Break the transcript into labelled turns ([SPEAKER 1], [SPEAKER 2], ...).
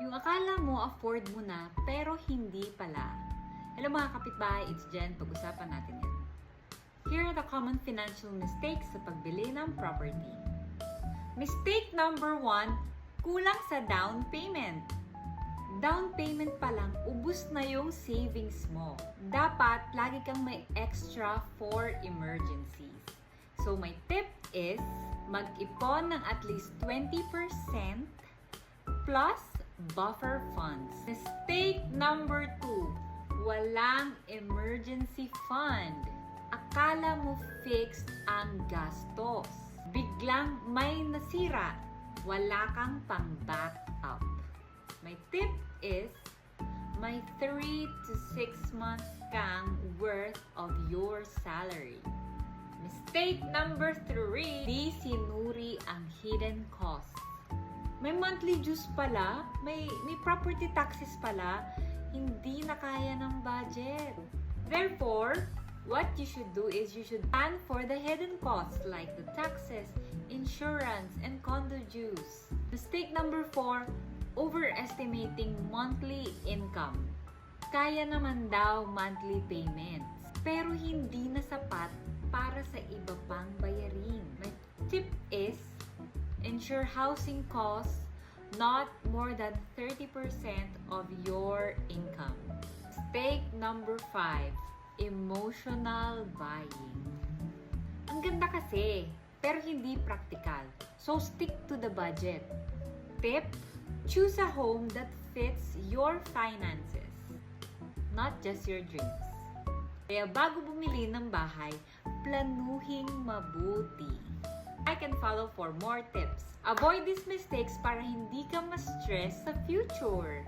[SPEAKER 1] Yung akala mo afford mo na, pero hindi pala. Hello mga kapitbahay, it's Jen. Pag-usapan natin yan. Here are the common financial mistakes sa pagbili ng property. Mistake number 1, kulang sa down payment. Down payment pa lang, ubus na yung savings mo. Dapat, lagi kang may extra for emergencies. So, my tip is, mag-ipon ng at least 20% plus buffer funds. Mistake number 2, walang emergency fund. Akala mo fixed ang gastos. Biglang may nasira, wala kang pang-back up. My tip is, may 3 to 6 months kang worth of your salary. Mistake number 3, di sinuri ang hidden costs. May monthly dues pala, may property taxes pala, hindi na kaya ng budget. Therefore, what you should do is you should plan for the hidden costs like the taxes, insurance, and condo dues. Mistake number 4, overestimating monthly income. Kaya naman daw monthly payments, pero hindi na sapat para sa iba pang bayarin. My tip is, ensure housing costs not more than 30% of your income. Mistake number 5, emotional buying. Ang ganda kasi, pero hindi practical. So stick to the budget. Tip, choose a home that fits your finances, not just your dreams. Kaya bago bumili ng bahay, planuhing mabuti. I can follow for more tips. Avoid these mistakes para hindi ka ma-stress sa future.